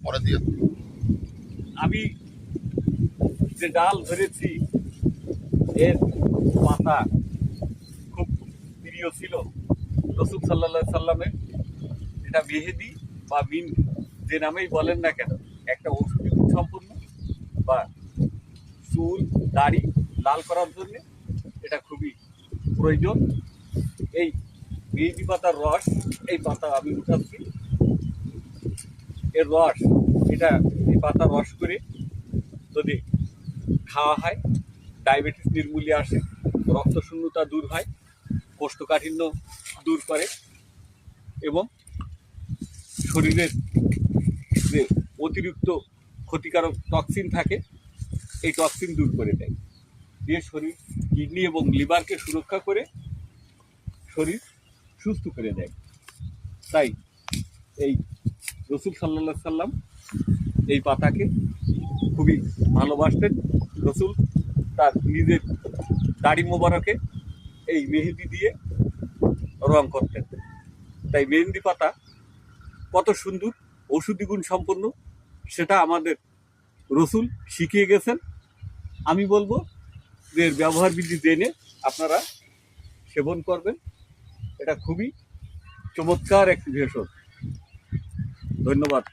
পরে দিয়ে আমি যে ডাল ধরেছি এর পাতা খুব প্রিয় ছিল রসুল সাল্লাল্লাহু সাল্লামের। এটা মেহেদি বা মিন যে নামেই বলেন না কেন, একটা ঔষধি গুণ সম্পন্ন বা চুল দাড়ি লাল করার জন্য এটা খুবই প্রয়োজন। এই মেহেদি পাতার রস, এই পাতা আমি উঠাচ্ছি, এর রস, এটা এই পাতা রস করে যদি খাওয়া হয় ডায়াবেটিস নির্মূলে আসে, রক্তশূন্যতা দূর হয়, কোষ্ঠকাঠিন্য দূর করে এবং শরীরের যে অতিরিক্ত ক্ষতিকারক টক্সিন থাকে এই টক্সিন দূর করে দেয়, দিয়ে শরীর কিডনি এবং লিভারকে সুরক্ষা করে শরীর সুস্থ করে দেয়। তাই এই রসুল সাল্লাল্লাহু সাল্লাম এই পাতাকে খুবই ভালোবাসতেন। রসুল তার নিজের দাড়ি মোবারকে এই মেহেদি দিয়ে রং করতেন। তাই মেহেন্দি পাতা কত সুন্দর ঔষধি গুণ সম্পন্ন সেটা আমাদের রসুল শিখিয়ে গেছেন। আমি বলবো যে এর ব্যবহার বিধি জেনে আপনারা সেবন করবেন। এটা খুবই চমৎকার একটি ভেষজ। ধন্যবাদ।